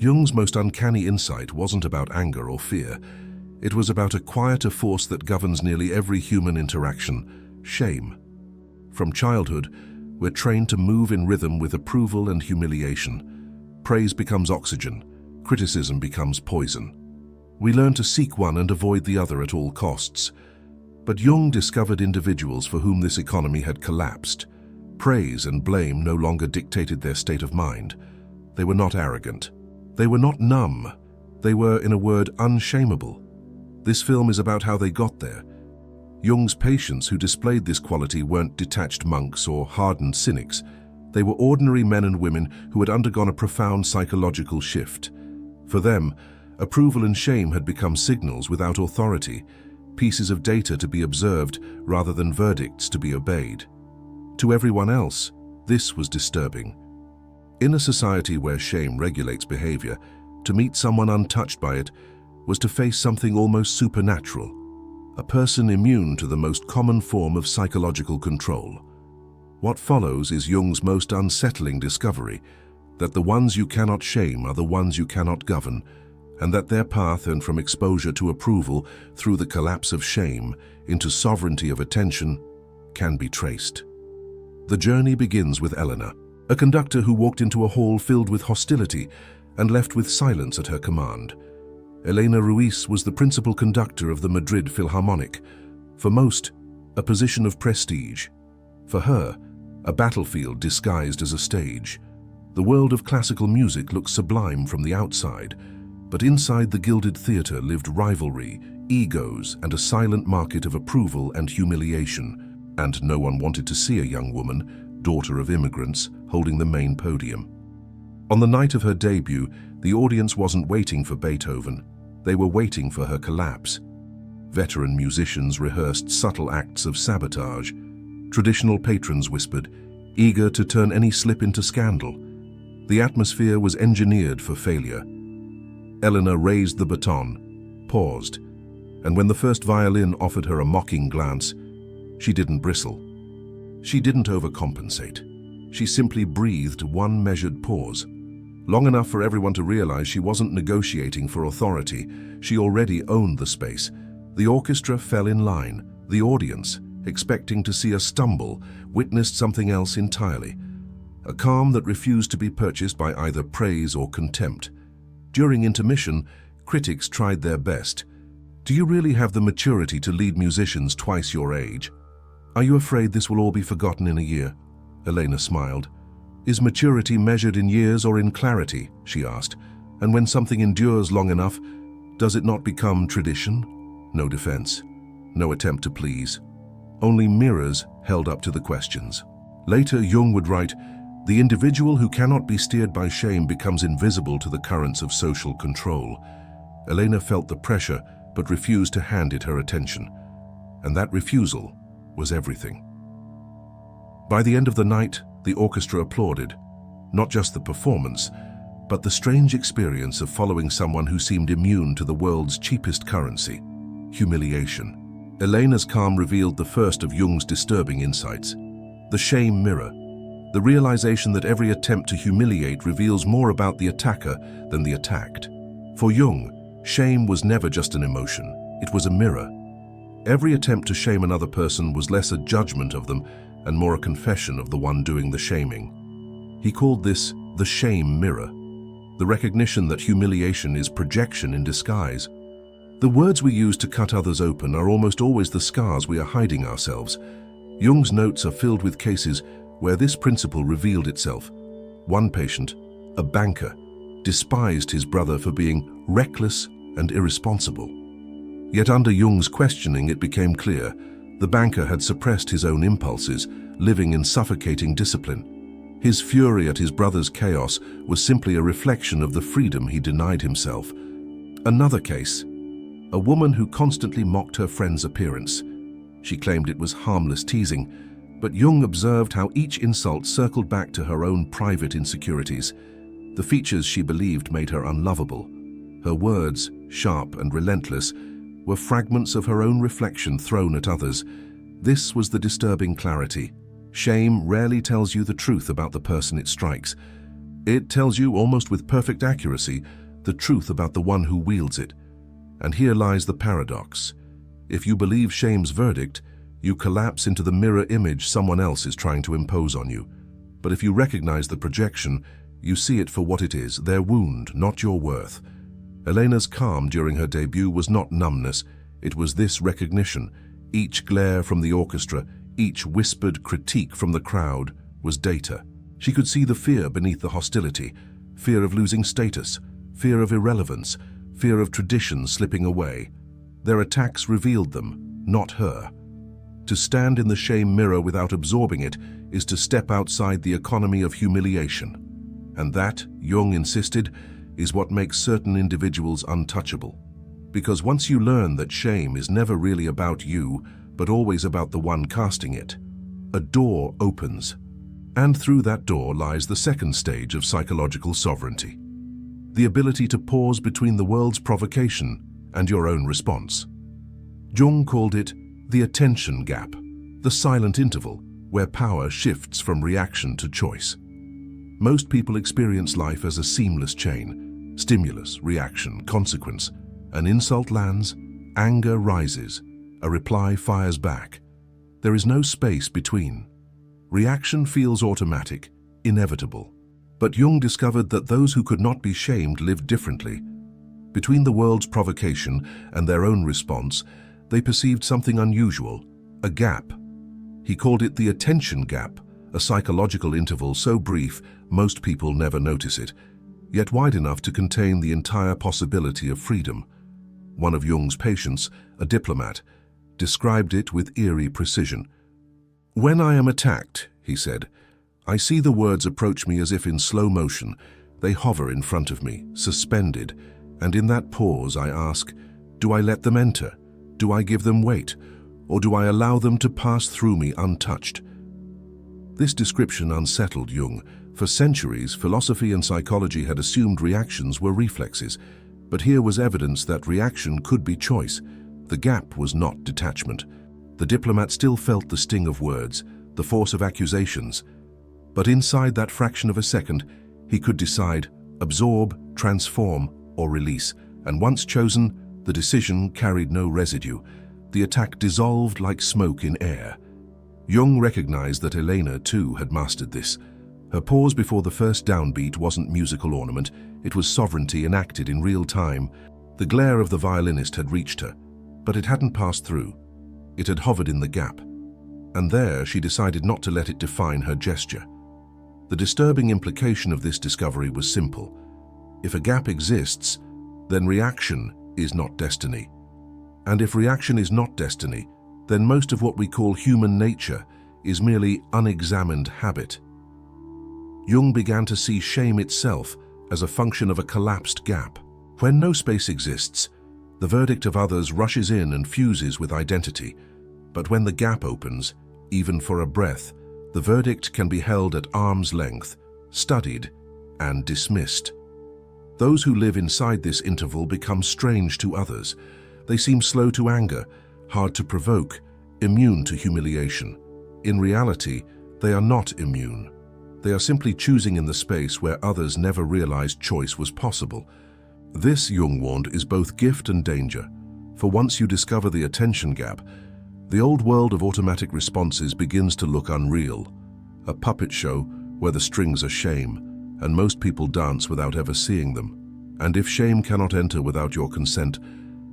Jung's most uncanny insight wasn't about anger or fear. It was about a quieter force that governs nearly every human interaction: shame. From childhood, we're trained to move in rhythm with approval and humiliation. Praise becomes oxygen, criticism becomes poison. We learn to seek one and avoid the other at all costs. But Jung discovered individuals for whom this economy had collapsed. Praise and blame no longer dictated their state of mind. They were not arrogant. They were not numb. They were, in a word, unshameable. This film is about how they got there. Jung's patients who displayed this quality weren't detached monks or hardened cynics. They were ordinary men and women who had undergone a profound psychological shift. For them, approval and shame had become signals without authority, pieces of data to be observed rather than verdicts to be obeyed. To everyone else, this was disturbing. In a society where shame regulates behavior, to meet someone untouched by it was to face something almost supernatural, a person immune to the most common form of psychological control. What follows is Jung's most unsettling discovery, that the ones you cannot shame are the ones you cannot govern, and that their path and from exposure to approval through the collapse of shame into sovereignty of attention can be traced. The journey begins with Elena, a conductor who walked into a hall filled with hostility and left with silence at her command. Elena Ruiz was the principal conductor of the Madrid Philharmonic. For most, a position of prestige. For her, a battlefield disguised as a stage. The world of classical music looked sublime from the outside, but inside the gilded theater lived rivalry, egos, and a silent market of approval and humiliation. And no one wanted to see a young woman, daughter of immigrants, holding the main podium. On the night of her debut, the audience wasn't waiting for Beethoven. They were waiting for her collapse. Veteran musicians rehearsed subtle acts of sabotage. Traditional patrons whispered, eager to turn any slip into scandal. The atmosphere was engineered for failure. Elena raised the baton, paused, and when the first violin offered her a mocking glance, she didn't bristle. She didn't overcompensate. She simply breathed one measured pause. Long enough for everyone to realize she wasn't negotiating for authority. She already owned the space. The orchestra fell in line. The audience, expecting to see a stumble, witnessed something else entirely. A calm that refused to be purchased by either praise or contempt. During intermission, critics tried their best. Do you really have the maturity to lead musicians twice your age? Are you afraid this will all be forgotten in a year? Elena smiled. Is maturity measured in years or in clarity? She asked. And when something endures long enough, does it not become tradition? No defense. No attempt to please. Only mirrors held up to the questions. Later, Jung would write, the individual who cannot be steered by shame becomes invisible to the currents of social control. Elena felt the pressure, but refused to hand it her attention. And that refusal was everything. By the end of the night, the orchestra applauded, not just the performance, but the strange experience of following someone who seemed immune to the world's cheapest currency, humiliation. Elena's calm revealed the first of Jung's disturbing insights, the shame mirror, the realization that every attempt to humiliate reveals more about the attacker than the attacked. For Jung, shame was never just an emotion, it was a mirror. Every attempt to shame another person was less a judgment of them and more a confession of the one doing the shaming. He called this the shame mirror, the recognition that humiliation is projection in disguise. The words we use to cut others open are almost always the scars we are hiding ourselves. Jung's notes are filled with cases where this principle revealed itself. One patient, a banker, despised his brother for being reckless and irresponsible. Yet under Jung's questioning, it became clear the banker had suppressed his own impulses, living in suffocating discipline. His fury at his brother's chaos was simply a reflection of the freedom he denied himself. Another case, a woman who constantly mocked her friend's appearance. She claimed it was harmless teasing, but Jung observed how each insult circled back to her own private insecurities. The features she believed made her unlovable. Her words, sharp and relentless, were fragments of her own reflection thrown at others. This was the disturbing clarity. Shame rarely tells you the truth about the person it strikes. It tells you, almost with perfect accuracy, the truth about the one who wields it. And here lies the paradox. If you believe shame's verdict, you collapse into the mirror image someone else is trying to impose on you. But if you recognize the projection, you see it for what it is, their wound, not your worth. Elena's calm during her debut was not numbness, it was this recognition. Each glare from the orchestra, each whispered critique from the crowd was data. She could see the fear beneath the hostility, fear of losing status, fear of irrelevance, fear of tradition slipping away. Their attacks revealed them, not her. To stand in the shame mirror without absorbing it is to step outside the economy of humiliation. And that, Jung insisted, is what makes certain individuals untouchable. Because once you learn that shame is never really about you, but always about the one casting it, a door opens. And through that door lies the second stage of psychological sovereignty. The ability to pause between the world's provocation and your own response. Jung called it the attention gap, the silent interval where power shifts from reaction to choice. Most people experience life as a seamless chain: stimulus, reaction, consequence. An insult lands, anger rises, a reply fires back. There is no space between. Reaction feels automatic, inevitable. But Jung discovered that those who could not be shamed lived differently. Between the world's provocation and their own response, they perceived something unusual, a gap. He called it the attention gap, a psychological interval so brief most people never notice it, yet wide enough to contain the entire possibility of freedom. One of Jung's patients, a diplomat, described it with eerie precision. "When I am attacked," he said, "I see the words approach me as if in slow motion. They hover in front of me, suspended, and in that pause I ask, do I let them enter? Do I give them weight? Or do I allow them to pass through me untouched?" This description unsettled Jung. For centuries, philosophy and psychology had assumed reactions were reflexes, but here was evidence that reaction could be choice. The gap was not detachment. The diplomat still felt the sting of words, the force of accusations. But inside that fraction of a second, he could decide, absorb, transform, or release. And once chosen, the decision carried no residue. The attack dissolved like smoke in air. Jung recognized that Elena, too, had mastered this. Her pause before the first downbeat wasn't musical ornament, it was sovereignty enacted in real time. The glare of the violinist had reached her, but it hadn't passed through. It had hovered in the gap. And there she decided not to let it define her gesture. The disturbing implication of this discovery was simple. If a gap exists, then reaction is not destiny. And if reaction is not destiny, then most of what we call human nature is merely unexamined habit. Jung began to see shame itself as a function of a collapsed gap. When no space exists, the verdict of others rushes in and fuses with identity. But when the gap opens, even for a breath, the verdict can be held at arm's length, studied, and dismissed. Those who live inside this interval become strange to others. They seem slow to anger, hard to provoke, immune to humiliation. In reality, they are not immune. They are simply choosing in the space where others never realized choice was possible. This, Jung warned, is both gift and danger. For once you discover the attention gap, the old world of automatic responses begins to look unreal. A puppet show where the strings are shame, and most people dance without ever seeing them. And if shame cannot enter without your consent,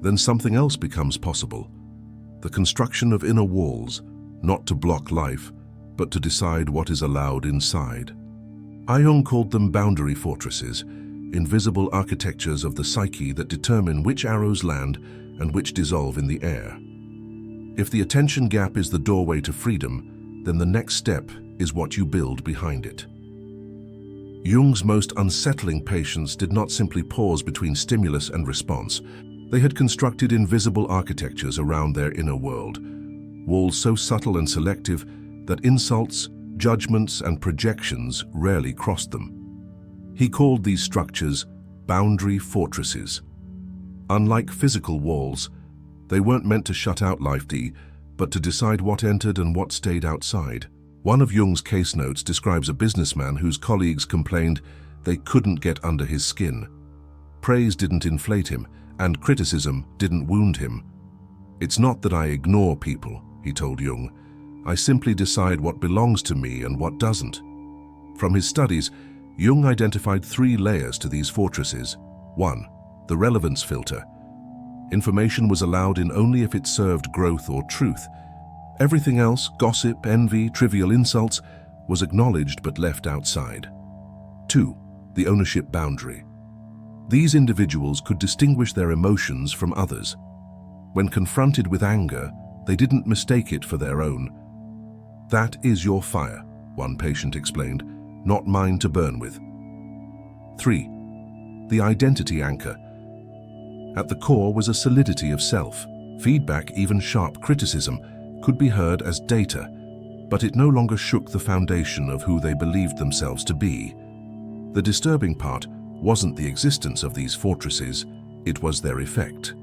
then something else becomes possible. The construction of inner walls, not to block life, but to decide what is allowed inside. Jung called them boundary fortresses, invisible architectures of the psyche that determine which arrows land and which dissolve in the air. If the attention gap is the doorway to freedom, then the next step is what you build behind it. Jung's most unsettling patients did not simply pause between stimulus and response. They had constructed invisible architectures around their inner world, walls so subtle and selective that insults, judgments, and projections rarely crossed them. He called these structures boundary fortresses. Unlike physical walls, they weren't meant to shut out life, but to decide what entered and what stayed outside. One of Jung's case notes describes a businessman whose colleagues complained they couldn't get under his skin. Praise didn't inflate him, and criticism didn't wound him. "It's not that I ignore people," he told Jung. "I simply decide what belongs to me and what doesn't." From his studies, Jung identified 3 layers to these fortresses. 1. The relevance filter. Information was allowed in only if it served growth or truth. Everything else, gossip, envy, trivial insults, was acknowledged but left outside. 2. The ownership boundary. These individuals could distinguish their emotions from others. When confronted with anger, they didn't mistake it for their own. "That is your fire," one patient explained, "not mine to burn with." 3. The identity anchor. At the core was a solidity of self. Feedback, even sharp criticism, could be heard as data, but it no longer shook the foundation of who they believed themselves to be. The disturbing part wasn't the existence of these fortresses, it was their effect.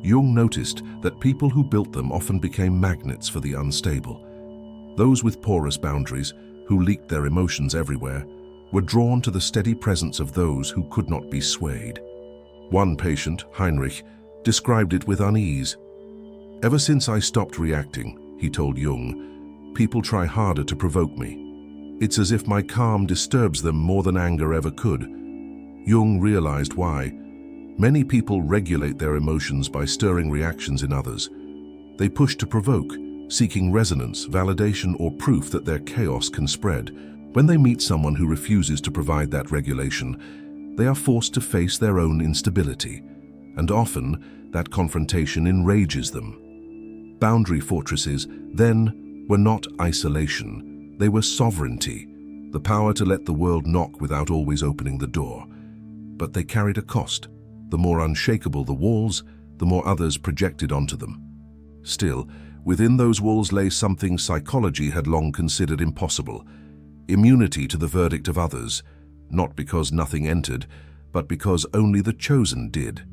Jung noticed that people who built them often became magnets for the unstable. Those with porous boundaries, who leaked their emotions everywhere, were drawn to the steady presence of those who could not be swayed. One patient, Heinrich, described it with unease. "Ever since I stopped reacting," he told Jung, "people try harder to provoke me. It's as if my calm disturbs them more than anger ever could." Jung realized why. Many people regulate their emotions by stirring reactions in others. They push to provoke, seeking resonance, validation, or proof that their chaos can spread. When they meet someone who refuses to provide that regulation, they are forced to face their own instability, and often that confrontation enrages them. Boundary fortresses, then, were not isolation. They were sovereignty, the power to let the world knock without always opening the door. But they carried a cost. The more unshakable the walls, the more others projected onto them. Still, within those walls lay something psychology had long considered impossible: immunity to the verdict of others, not because nothing entered, but because only the chosen did.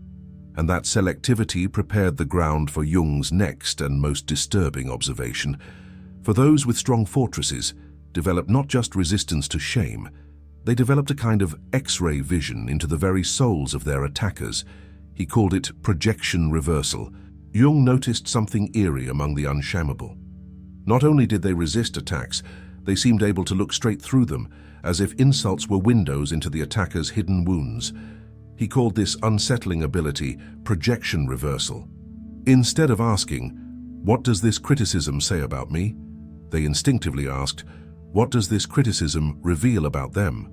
And that selectivity prepared the ground for Jung's next and most disturbing observation. For those with strong fortresses developed not just resistance to shame, they developed a kind of X-ray vision into the very souls of their attackers. He called it projection reversal. Jung noticed something eerie among the unshameable. Not only did they resist attacks, they seemed able to look straight through them, as if insults were windows into the attacker's hidden wounds. He called this unsettling ability projection reversal. Instead of asking, "What does this criticism say about me?" they instinctively asked, "What does this criticism reveal about them?"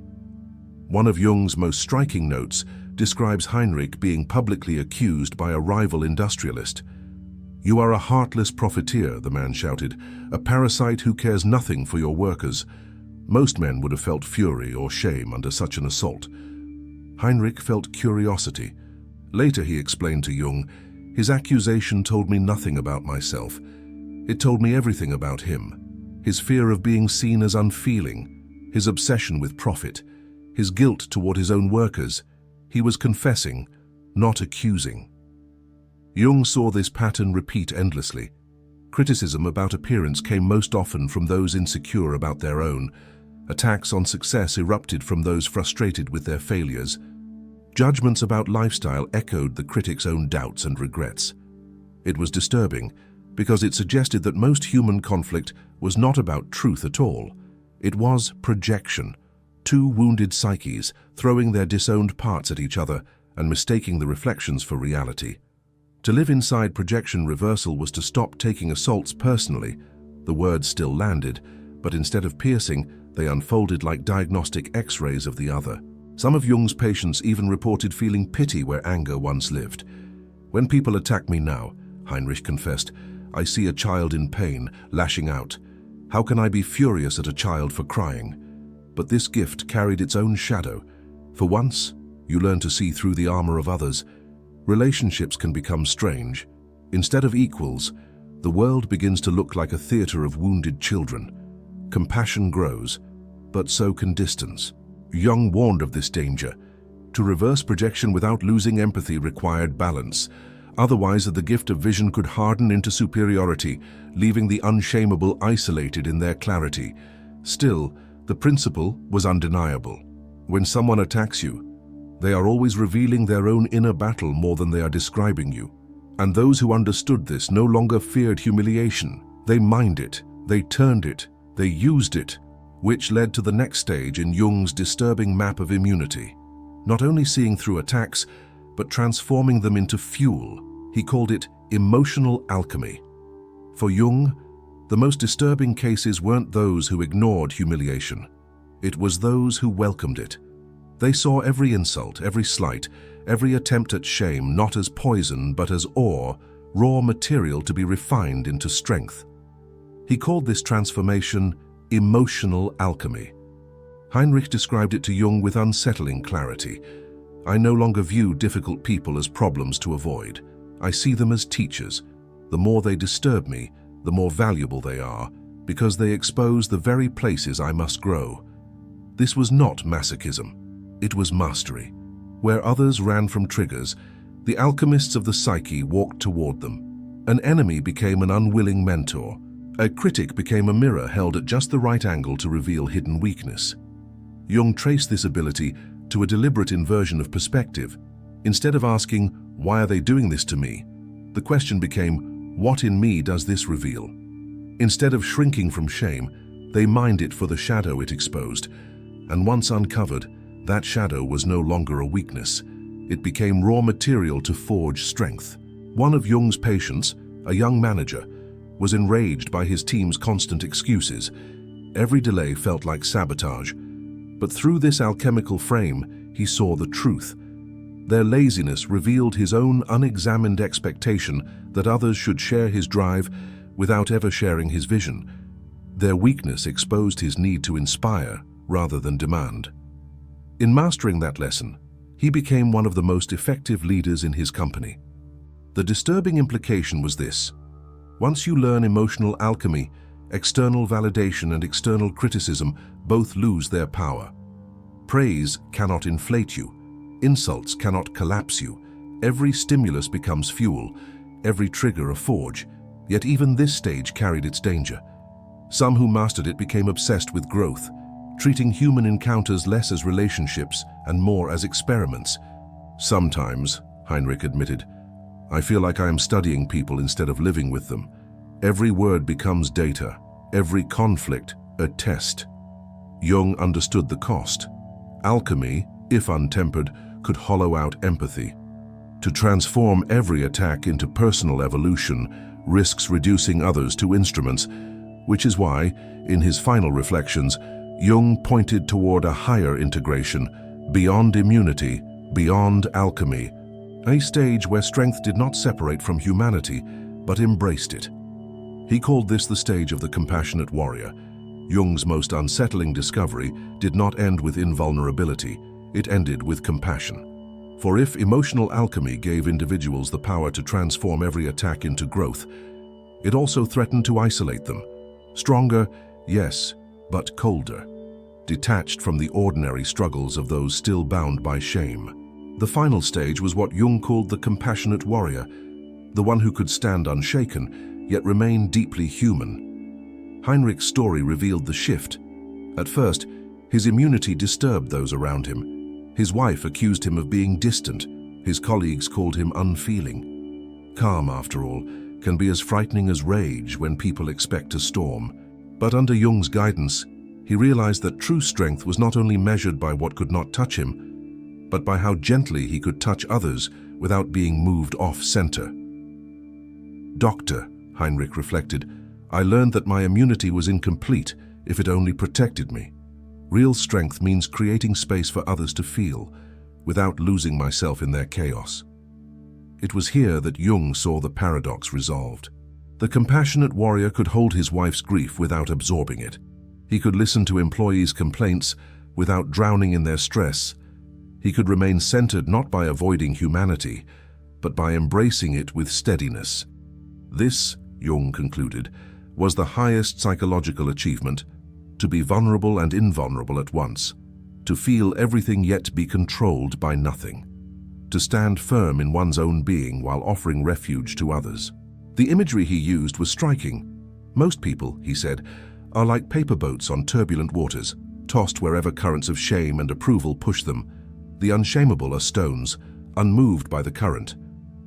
One of Jung's most striking notes describes Heinrich being publicly accused by a rival industrialist. "You are a heartless profiteer," the man shouted, "a parasite who cares nothing for your workers." Most men would have felt fury or shame under such an assault. Heinrich felt curiosity. Later he explained to Jung, "His accusation told me nothing about myself. It told me everything about him. His fear of being seen as unfeeling, his obsession with profit, his guilt toward his own workers. He was confessing, not accusing." Jung saw this pattern repeat endlessly. Criticism about appearance came most often from those insecure about their own. Attacks on success erupted from those frustrated with their failures. Judgments about lifestyle echoed the critic's own doubts and regrets. It was disturbing because it suggested that most human conflict was not about truth at all. It was projection. Two wounded psyches throwing their disowned parts at each other and mistaking the reflections for reality. To live inside projection reversal was to stop taking assaults personally. The words still landed, but instead of piercing, they unfolded like diagnostic X-rays of the other. Some of Jung's patients even reported feeling pity where anger once lived. "When people attack me now," Heinrich confessed, "I see a child in pain, lashing out. How can I be furious at a child for crying?" But this gift carried its own shadow. For once, you learn to see through the armor of others. Relationships can become strange. Instead of equals, the world begins to look like a theater of wounded children. Compassion grows, but so can distance. Jung warned of this danger. To reverse projection without losing empathy required balance. Otherwise, the gift of vision could harden into superiority, leaving the unshameable isolated in their clarity. Still, the principle was undeniable. When someone attacks you, they are always revealing their own inner battle more than they are describing you. And those who understood this no longer feared humiliation. They mined it, they turned it, they used it, which led to the next stage in Jung's disturbing map of immunity. Not only seeing through attacks, but transforming them into fuel. He called it emotional alchemy. For Jung, the most disturbing cases weren't those who ignored humiliation. It was those who welcomed it. They saw every insult, every slight, every attempt at shame not as poison but as ore, raw material to be refined into strength. He called this transformation emotional alchemy. Heinrich described it to Jung with unsettling clarity. I no longer view difficult people as problems to avoid. I see them as teachers. The more they disturb me, the more valuable they are, because they expose the very places I must grow. This was not masochism. It was mastery. Where others ran from triggers, the alchemists of the psyche walked toward them. An enemy became an unwilling mentor. A critic became a mirror held at just the right angle to reveal hidden weakness. Jung traced this ability to a deliberate inversion of perspective. Instead of asking, "Why are they doing this to me?" the question became, "What in me does this reveal?" Instead of shrinking from shame, they mined it for the shadow it exposed. And once uncovered, that shadow was no longer a weakness. It became raw material to forge strength. One of Jung's patients, a young manager, was enraged by his team's constant excuses. Every delay felt like sabotage. But through this alchemical frame, he saw the truth. Their laziness revealed his own unexamined expectation that others should share his drive without ever sharing his vision. Their weakness exposed his need to inspire rather than demand. In mastering that lesson, he became one of the most effective leaders in his company. The disturbing implication was this: once you learn emotional alchemy, external validation and external criticism both lose their power. Praise cannot inflate you. Insults cannot collapse you. Every stimulus becomes fuel, every trigger a forge. Yet even this stage carried its danger. Some who mastered it became obsessed with growth, treating human encounters less as relationships and more as experiments. Sometimes, Heinrich admitted, I feel like I am studying people instead of living with them. Every word becomes data, every conflict a test. Jung understood the cost. Alchemy, if untempered, could hollow out empathy. To transform every attack into personal evolution risks reducing others to instruments, which is why, in his final reflections, Jung pointed toward a higher integration, beyond immunity, beyond alchemy, a stage where strength did not separate from humanity, but embraced it. He called this the stage of the compassionate warrior. Jung's most unsettling discovery did not end with invulnerability, it ended with compassion. For if emotional alchemy gave individuals the power to transform every attack into growth, it also threatened to isolate them. Stronger, yes, but colder, detached from the ordinary struggles of those still bound by shame. The final stage was what Jung called the compassionate warrior, the one who could stand unshaken, yet remain deeply human. Heinrich's story revealed the shift. At first, his immunity disturbed those around him. His wife accused him of being distant. His colleagues called him unfeeling. Calm, after all, can be as frightening as rage when people expect a storm. But under Jung's guidance, he realized that true strength was not only measured by what could not touch him, but by how gently he could touch others without being moved off-center. Doctor, Heinrich reflected, I learned that my immunity was incomplete if it only protected me. Real strength means creating space for others to feel, without losing myself in their chaos. It was here that Jung saw the paradox resolved. The compassionate warrior could hold his wife's grief without absorbing it. He could listen to employees' complaints without drowning in their stress. He could remain centered not by avoiding humanity, but by embracing it with steadiness. This, Jung concluded, was the highest psychological achievement: to be vulnerable and invulnerable at once, to feel everything yet be controlled by nothing, to stand firm in one's own being while offering refuge to others. The imagery he used was striking. Most people, he said, are like paper boats on turbulent waters, tossed wherever currents of shame and approval push them. The unshameable are stones, unmoved by the current.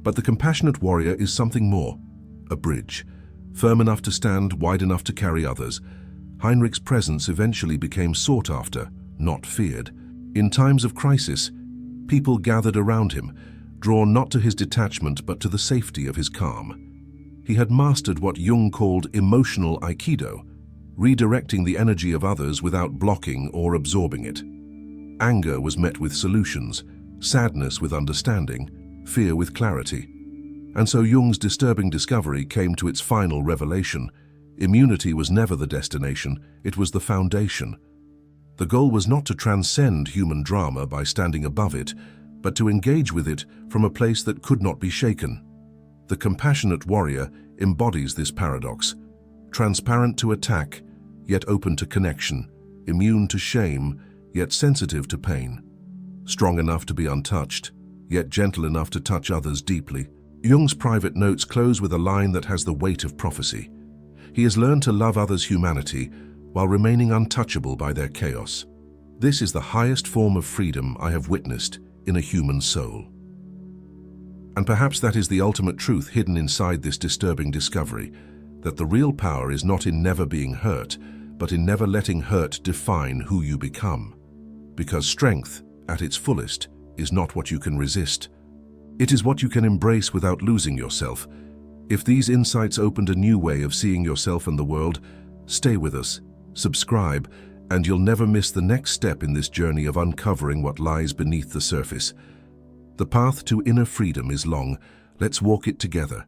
But the compassionate warrior is something more, a bridge, firm enough to stand, wide enough to carry others. Heinrich's presence eventually became sought after, not feared. In times of crisis, people gathered around him, drawn not to his detachment but to the safety of his calm. He had mastered what Jung called emotional aikido, redirecting the energy of others without blocking or absorbing it. Anger was met with solutions, sadness with understanding, fear with clarity. And so Jung's disturbing discovery came to its final revelation. Immunity was never the destination, it was the foundation. The goal was not to transcend human drama by standing above it, but to engage with it from a place that could not be shaken. The compassionate warrior embodies this paradox, transparent to attack, yet open to connection, immune to shame, yet sensitive to pain, strong enough to be untouched, yet gentle enough to touch others deeply. Jung's private notes close with a line that has the weight of prophecy. He has learned to love others' humanity while remaining untouchable by their chaos. This is the highest form of freedom I have witnessed in a human soul. And perhaps that is the ultimate truth hidden inside this disturbing discovery, that the real power is not in never being hurt, but in never letting hurt define who you become. Because strength, at its fullest, is not what you can resist. It is what you can embrace without losing yourself. If these insights opened a new way of seeing yourself and the world, stay with us, subscribe, and you'll never miss the next step in this journey of uncovering what lies beneath the surface. The path to inner freedom is long. Let's walk it together.